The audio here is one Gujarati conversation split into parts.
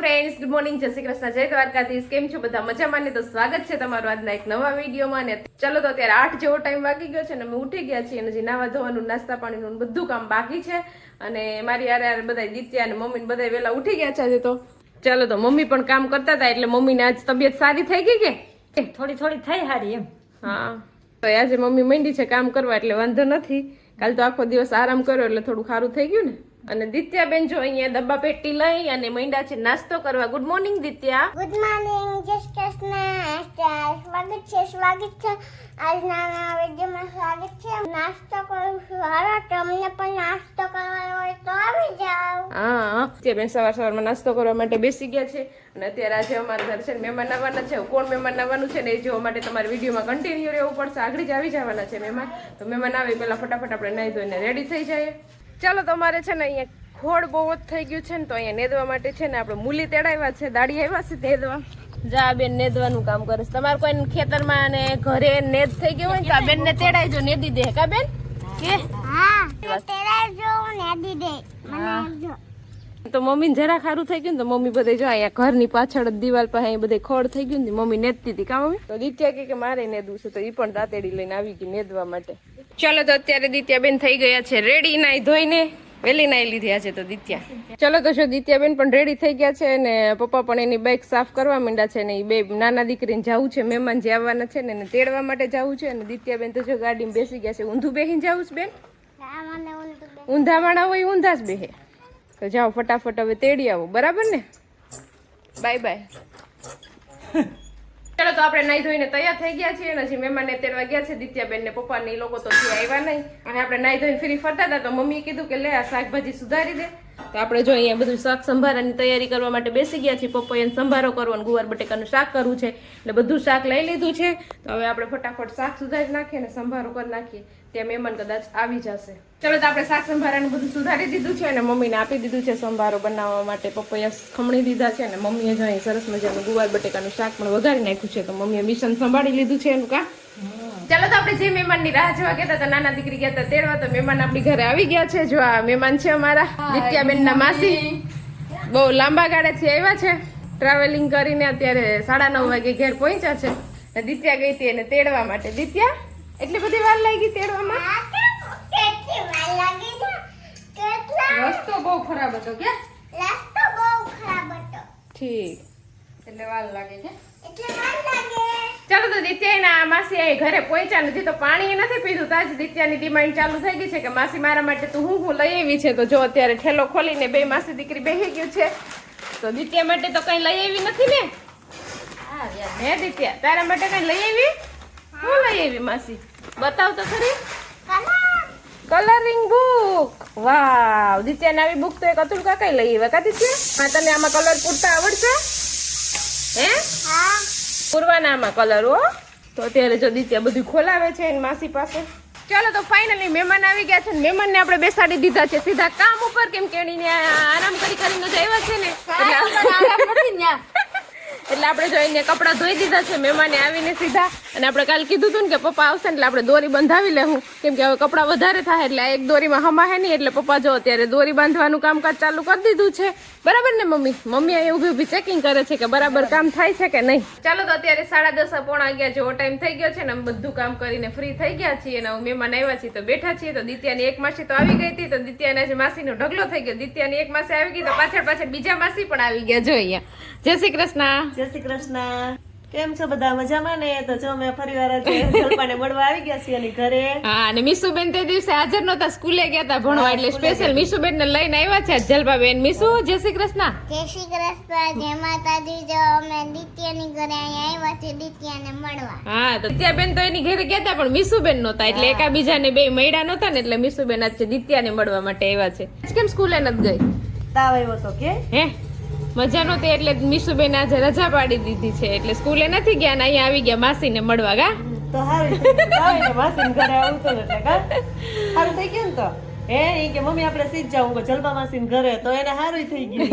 ફ્રેન્ડ્સ, ગુડ મોર્નિંગ, જય શ્રી કૃષ્ણ, જય દ્વારકાધીશ. કેમ છો બધા? મજામાં ને? તો સ્વાગત છે તમારું આજના એક નવા વિડીયોમાં. ને ચલો તો અત્યારે 8 જેવો ટાઈમ વાગી ગયો છે ને અમે ઉઠી ગયા છીએ અને હજી નાવા ધોવાનું, નાસ્તા પાણીનું બધું કામ બાકી છે. અને મારી યાર બધા દિત્યા અને મમ્મી ને બધા વહેલા ઉઠી ગયા છે. તો ચાલો તો મમ્મી પણ કામ કરતા હતા એટલે મમ્મીને આજ તબિયત સારી થઈ ગઈ કે થોડી થોડી થઈ હારી એમ. હા, તો આજે મમ્મી માંડી છે કામ કરવા એટલે વાંધો નથી. કાલ તો આખો દિવસ આરામ કર્યો એટલે થોડું સારું થઈ ગયું ને. અને દિત્યાબેન જો અહીંયા ડબ્બા પેટી લઈ અને માંડ્યા છે નાસ્તો કરવા. Good morning Ditya. Good morning, જય શ્રી કૃષ્ણ. સ્વાગત છે આજના વિડીયોમાં. સ્વાગત છે. નાસ્તો કરું છું. હાલો તમને પણ નાસ્તો કરવાનો હોય તો આવી જાઓ. હા, દિત્યાબેન સવારમાં નાસ્તો કરવા માટે બેસી ગયા છે. અને અત્યારે આજે અમારા ઘર છે મહેમાન આવવાના છે. કોણ મહેમાન આવવાનું છે ને એ જોવા માટે તમારે વિડીયોમાં કન્ટિન્યુ રહેવું પડશે. આગળ જ આવી જવાના છે મહેમાન. તો મહેમાન આવે પહેલા ફટાફટ આપણે નાહી ધોઈને રેડી થઈ જાય. ચાલો, તમારે છે ને અહીંયા ખોડ બહુ જ થઈ ગયું છે ને તો અહીંયા નેદવા માટે છે ને આપણે મૂલી તેડાવ્યા છે, દાડી આવ્યા છે નેદવા. જા બેન નેદવાનું કામ કરે છે. તમારે કોઈ ખેતરમાં અને ઘરે નેદ થઈ ગયું હોય ને તો આ બેન ને તેડાઈજો, નેદી દે. કા બેન કે હા, તેડાવજો, નેદી દે. મને આપજો. તો મમ્મી ને જરા ખારું થઈ ગયું ને તો મમ્મી બધે જો અહીંયા ઘરની પાછળ જ દિવાલ પાસે અહીં બધે ખોડ થઈ ગયું ને મમ્મી નેદતી હતી. કા મમ્મી? તો દિત્યા કે મારે નેદવું છે તો એ પણ દાંતેડી લઈને આવી ગઈ નેદવા માટે. ચાલો, તો અત્યારે દિત્યાબેન થઈ ગયા છે રેડી, નાઈ ધોઈને વેલી નાઈ લીધી આજે તો દિત્યા. ચલો તો જો દિત્યાબેન પણ રેડી થઈ ગયા છે ને પપ્પા પણ એની બાઇક સાફ કરવા માંડ્યા છે ને એ બે નાના દીકરીને જવું છે, મહેમાન જે આવવાના છે ને એને તેડવા માટે જવું છે. અને દિત્યાબેન તો જો ગાડીમાં બેસી ગયા છે. ઊંધું બેહીને જવું છે બેન? ઊંધા વાળા હોય ઊંધા જ બેહે. તો જાઓ ફટાફટ હવે તેડી આવો, બરાબર ને? Bye bye. ચાલો, તો આપણે નાઈ ધોઈને તૈયાર થઈ ગયા છીએ. હજી મહેમાનને તેડવા ગયા છે દિત્યાબેન ને પપ્પા ને લોકો તો આવ્યા નહીં. અને આપણે નાઈ ધોઈને ફરી ફરતા હતા તો મમ્મીએ કીધું કે લે આ શાકભાજી સુધારી દે. તો આપણે જો અહીંયા બધું શાક સંભારાની તૈયારી કરવા માટે બેસી ગયા છીએ. પપ્પાએ સંભારો કરવાનો, ગુવાર બટેકાનું શાક કરવું છે એટલે બધું શાક લઈ લીધું છે. તો હવે આપણે ફટાફટ શાક સુધારી નાખીએ અને સંભારો કરી નાખીએ. ત્યાં મહેમાન કદાચ આવી જશે. ચલો, તો આપણે શાક સંભારાનું બધું સુધારી દીધું છે અને મમ્મીને આપી દીધું છે સંભારો બનાવવા માટે. પપ્પાએ ખમણી દીધા છે અને મમ્મીએ જો અહીં સરસ મજાનું ગુવાર બટેકાનું શાક પણ વઘારી નાખ્યું છે. તો મમ્મીએ મિશન સંભાળી લીધું છે એનું. કા ચાલો, તો આપણે જે મહેમાનની રાહ જોવા ગયા હતા, નાના દીકરી ગયા હતા તેડવા, તો મહેમાન આપણી ઘરે આવી ગયા છે. જો આ મહેમાન છે અમારા દિત્યાબેન ના માસી. બહુ લાંબા ગાળેથી આવ્યા છે ટ્રાવેલિંગ કરીને. અત્યારે 9:30 વાગે ઘેર પહોંચ્યા છે. દિત્યા ગઈ હતી એને તેડવા માટે. દિત્યા, એટલી બધી વાર લાગી તેડવામાં? રસ્તો બહુ ખરાબ હતો કે? ઠીક, એટલે વાર લાગે છે. ચાલો, તો દિત્યા માસી ઘરે પહોંચ્યા નથી તો પાણી નથી પીધું. તો આજ દિત્યાની ડિમાન્ડ ચાલુ થઈ ગઈ છે કે માસી મારા માટે તું હું લઈ આવી છે. તો જો અત્યારે ઠેલો ખોલીને બે માસી દીકરી બેસી ગયું છે. તો દિત્યા માટે તો કઈ લઈ આવી નથી ને? હે દિત્યા, તારા માટે કઈ લઈ આવી? શું લઈ આવી માસી? બતાવ તો ખરી. Colouring book. વાવ, દિત્યાને આવી બુક તો એક અતુલ કાકા લઈ આવ્યા. કા દિત્યા? હા, તને આમાં કલર પૂરતા આવડશે? હે? હા, પૂરવાના આમાં કલર હો. તો અત્યારે જો દિત્યા બધું ખોલાવે છે એની માસી પાસે. ચાલો, તો ફાઇનલી મહેમાન આવી ગયા છે ને મહેમાનને આપણે બેસાડી દીધા છે સીધા કામ ઉપર. કેમ કે એની આરામ કરીને જ આવ્યા છે ને એટલે આપણે જો એને કપડાં ધોઈ દીધા છે મહેમાને આવીને સીધા. અને આપણે કાલે કીધું હતું ને કે પપ્પા આવશે ને એટલે આપણે દોરી બંધાવી લેવું. કેમ કે હવે કપડાં વધારે થાય એટલે એક દોરીમાં હમાહે નહીં. એટલે પપ્પા જો અત્યારે દોરી બાંધવાનું કામકાજ ચાલુ કરી દીધું છે. બરાબર ને મમ્મી? મમ્મી અહીં ઊભી ચેકિંગ કરે છે કે બરાબર કામ થાય છે કે નહીં. ચાલો, તો અત્યારે 10:30 પોણા 11 જેવો ટાઈમ થઈ ગયો છે ને અમે બધું કામ કરીને ફ્રી થઈ ગયા છીએ. અને મહેમાન આવ્યા છીએ તો બેઠા છીએ. તો દિત્યાની એક માસી તો આવી ગઈ હતી. તો દિત્યાના જે માસીનો ઢગલો થઈ ગયો. દિત્યાની એક માસી આવી ગઈ તો પાછળ બીજા માસી પણ આવી ગયા. જો અહીંયા. જય શ્રી કૃષ્ણ. જય શ્રી કૃષ્ણ. કેમ છો બધા? મજામાં ને? તો જો મેં ફરીવાર જલપાને મળવા આવી ગયા છીએ ઘરે. હા, અને મીસુબેન તે દિવસે હાજર નહોતા, સ્કૂલે ગયા હતા ભણવા એટલે સ્પેશિયલ મીસુબેન ને લઈને આવ્યા છે જલપાબેન. મીસુ, જય શ્રી કૃષ્ણ. જય શ્રી કૃષ્ણ, જય માતાજી. જો અમે દિત્યાની ઘરે અહીંયા આવ્યા છે દિત્યાને મળવા. હા, તો દિત્યાબેન તો એની ઘરે ગયા હતા પણ મીસુબેન નહોતા એટલે એકાબીજાને બે મળ્યા નહોતા ને એટલે મીસુબેન આજ દિત્યાને મળવા માટે આવ્યા છે. કેમ સ્કૂલે નથી ગઈ? તાવ આવ્યો તો કે હે મજા નહોતી એટલે મીસુબેન આજે રજા પાડી દીધી છે એટલે સ્કૂલે નથી ગયા ને અહીંયા આવી ગયા માસીને મળવા. ગા તો હારું માસી ઘરે આવું તો એટલે કા સારું થઈ ગયું ને. તો હે ઈ કે મમ્મી આપણે સીધ જાવું જલપા માસી ઘરે. તો એને સારું થઈ ગયું.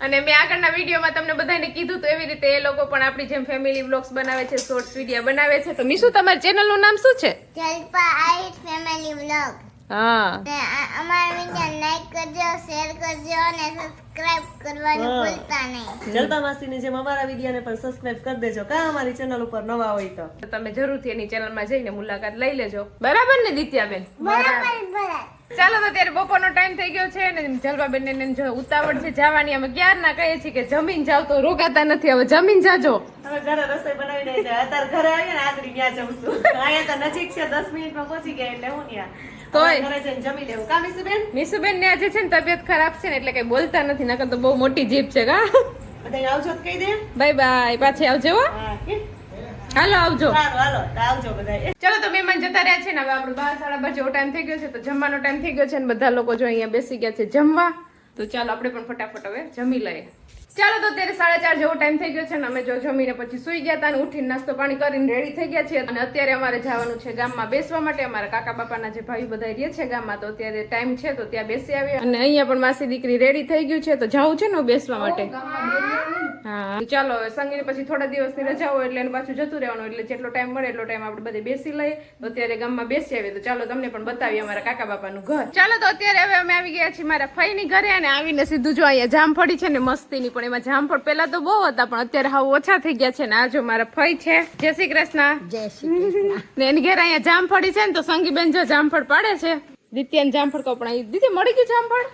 અને મેં આગળના વિડીયોમાં તમને બધાને કીધું તો એવી રીતે એ લોકો પણ આપણી જેમ ફેમિલી વ્લોગ્સ બનાવે છે, શોર્ટ્સ વિડીયો બનાવે છે. તો મીસુ, તમારી ચેનલનું નામ શું છે? Jalpa આઈટ family vlog. હા ને અમારા વિડીયો લાઈક કરજો, શેર કરજો અને સબસ્ક્રાઇબ કરવાનું હા. ભૂલતા નહીં. જલપા માસીની જેમ અમારા વિડીયોને પણ સબસ્ક્રાઇબ કરી દેજો કા અમારી ચેનલ ઉપર નવા હોય તો. તો તમે જરૂરથી એની ચેનલમાં જઈને મુલાકાત લઈ લેજો. બરાબર ને દિત્યાબેન? બરાબર. ચાલો તો ત્યારે બપોરનો ટાઈમ થઈ ગયો છે ને જલવાબેન ને જો ઉતાવળ છે જવાની. અમે ક્યારના કહીએ છીએ કે જમીન જાવ તો રોકાતા નથી, હવે જમીન જાજો. હવે ઘરે રસોઈ બનાવીને આવી જાય. અત્યારે ઘરે આવીએ ને આગળ ત્યાં જઉં છું. અહીંયા તો નજીક છે, 10 મિનિટમાં પહોંચી ગયા એટલે હું ત્યાં. તોય. હવે ઘરે જઈને જમી લેવું કા મીસુબેન? મીસુબેન ને આજે છે ને તબિયત ખરાબ છે ને એટલે કઈ બોલતા નથી, નકર તો બહુ મોટી જીભ છે કા. બધાને આવજો તો કહી દે. બાય બાય, પાછી આવજો હો. હા કે? હાલો આવજો. સારું હાલો તો આવજો બધાય. ચલો તો મહેમાન જતા રહ્યા છે ને હવે આપણો 12:30 જેવો ટાઈમ થઈ ગયો છે, તો જમવાનો ટાઈમ થઈ ગયો છે ને બધા લોકો જો અહીંયા બેસી ગયા છે જમવા. તો ચાલો આપણે પણ ફટાફટ હવે જમી લઈએ. ચાલો તો અત્યારે 4:30 જેવો ટાઈમ થઈ ગયો છે ને અમે જો જમીને પછી સુઈ ગયા હતા અને ઉઠીને નાસ્તો પાણી કરીને રેડી થઈ ગયા છે અને અત્યારે અમારે જવાનું છે ગામમાં બેસવા માટે. અમારા કાકા બાપાના જે ભાઈ બધા રહે છે ગામમાં, તો અત્યારે ટાઈમ છે તો ત્યાં બેસી આવ્યા અને અહીંયા પણ માસી દીકરી રેડી થઈ ગયું છે તો જવું છે ને બેસવા માટે. હા તો ચાલો હવે સંગીને પછી થોડા દિવસની રજા હોય એટલે એને પાછું જતું રહેવાનું, એટલે જેટલો ટાઈમ મળે એટલો ટાઈમ આપણે બધે બેસી લઈએ. તો અત્યારે ગામમાં બેસી આવીએ તો ચાલો તમને પણ બતાવીએ અમારા કાકા બાપાનું ઘર. ચાલો તો અત્યારે હવે અમે આવી ગયા છીએ મારા ફઈની ઘરે અને આવીને સીધું જો અહીંયા જામફળી છે ને મસ્તીની, પણ એમાં જામફળ પેલા તો બહુ હતા પણ અત્યારે હાવ ઓછા થઈ ગયા છે ને આ જો મારા ફઈ છે. જય શ્રી કૃષ્ણ. જય શ્રી કૃષ્ણ. ને એની ઘરે અહીંયા જામફળી છે ને તો સંગીબેન જો જામફળ પાડે છે. દિત્યાને જામફળ કપડા દીદી મળી ગયું જામફળ?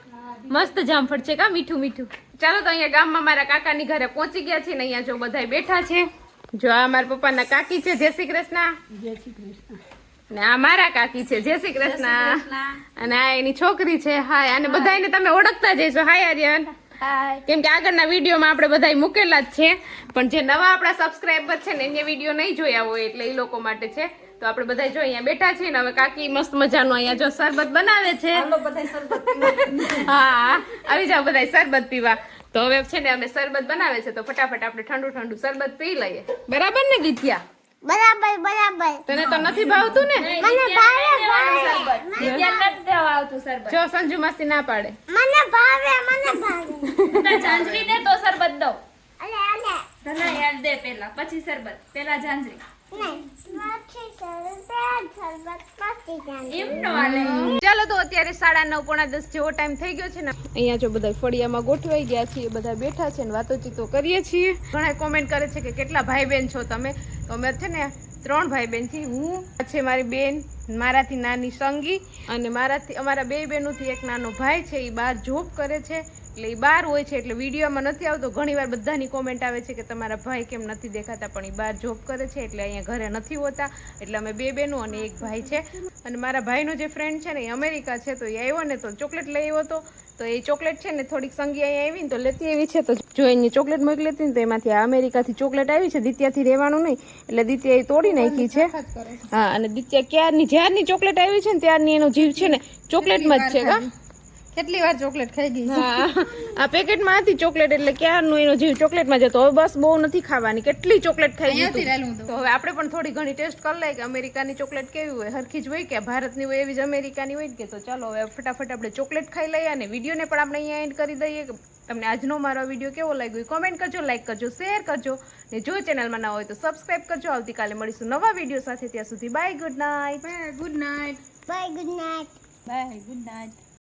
મસ્ત જામફળ છે કા, મીઠું મીઠું. ચાલો તો અહીંયા ગામમાં મારા કાકાની ઘરે પહોંચી ગયા છે ને અહીંયા જો બધા બેઠા છે. જો આ મારા પપ્પાના કાકી છે. જય શ્રી કૃષ્ણ. જય શ્રી કૃષ્ણ. ને આ મારા કાકી છે. જય શ્રી કૃષ્ણ. અને આ એની છોકરી છે. હાય. અને બધાને તમે ઓળખતા જઈશો. હાય આર્યન. હાય. કેમ કે આગળના વિડીયોમાં આપણે બધા મૂકેલા જ છે, પણ જે નવા આપણા સબસ્ક્રાઇબર છે ને એને વિડીયો નહીં જોયા હોય એટલે એ લોકો માટે છે. તો આપણે બધા જો અહીંયા બેઠા છીએ ને હવે કાકી મસ્ત મજાનું અહીંયા જો શરબત બનાવે છે. હા આવી જાઓ બધા શરબત પીવા. તો હવે છે ને અમે શરબત બનાવે છે તો ફટાફટ આપણે ઠંડુ ઠંડુ શરબત પી લઈએ. બરાબર ને દિત્યા? બરાબર બરાબર. તને તો નથી ભાવતું ને? મને ભાવે. જો સંજુ માસી ના પાડે. મને ભાવે. ઝાંઝરી દે તો શરબત દો. અલે અલે. ધના યાર દે પેલા, પછી શરબત, પેલા ઝાંઝરી. નહીં. નથી શરબત પછી જાણે. એમ નો હાલે. ચાલો તો અત્યારે 9:30 પોણા 10 જેવો ટાઈમ થઈ ગયો છે ને અહીંયા જો બધા ફળિયામાં ગોઠવાઈ ગયા છીએ, બધા બેઠા છે ને વાતોચીતો કરીએ છીએ. ઘણા કોમેન્ટ કરે છે કે કેટલા ભાઈ બહેન છો તમે? તો અમે છે ને 3 ભાઈ બહેન થી. હું છે મારી બેન, મારાથી નાની સંગી અને અમારા 2 બહેનોથી એક નાનો ભાઈ છે. એ બહાર જોબ કરે છે એટલે એ બહાર હોય છે એટલે વિડીયોમાં નથી આવતો. ઘણીવાર બધાની કોમેન્ટ આવે છે કે તમારા ભાઈ કેમ નથી દેખાતા, પણ એ બહાર જોબ કરે છે એટલે અહીંયા ઘરે નથી હોતા. એટલે અમે 2 બહેનો અને એક ભાઈ છે. અને મારા ભાઈનો જે ફ્રેન્ડ છે ને એ અમેરિકા છે, તો એ આવ્યો ને તો ચોકલેટ લઈ આવ્યો હતો. તો એ ચોકલેટ છે ને થોડીક સંગી અહીંયા આવી ને તો લેતી આવી છે. તો જો એની ચોકલેટ મોકલી હતી ને તો એમાંથી આ અમેરિકાથી ચોકલેટ આવી છે. દિત્યાથી રહેવાનું નહીં એટલે દિત્યા એ તોડી નાખી છે. હા અને દિત્યા જ્યારની ચોકલેટ આવી છે ને ત્યારની એનો જીવ છે ને ચોકલેટમાં જ છે કા. કેટલી વાર ચોકલેટ ખાઈ ગઈ. હા આ પેકેટમાં હતી ચોકલેટ એટલે ક્યારનો એનો જીવ ચોકલેટમાં જતો. હવે બસ બહુ નથી ખાવાની, કેટલી ચોકલેટ ખાઈ ગઈ. તો હવે આપણે પણ થોડી ઘણી ટેસ્ટ કરી લઈએ કે અમેરિકાની ચોકલેટ કેવી હોય, હરખી જ હોય કે ભારતની હોય એવી જ અમેરિકાની હોય કે. તો ચાલો હવે ફટાફટ આપણે ચોકલેટ ખાઈ લઈએ અને વિડીયોને પણ આપણે અહીંયા એન્ડ કરી દઈએ. તમને આજનો મારો વિડીયો કેવો લાગ્યો કોમેન્ટ કરજો, લાઈક કરજો, શેર કરજો ને જો ચેનલમાં ના હોય તો સબસ્ક્રાઇબ કરજો. આવતીકાલે મળીશું નવા વિડીયો સાથે. ત્યાં સુધી bye, good night. Good night. Bye good night. Bye good night.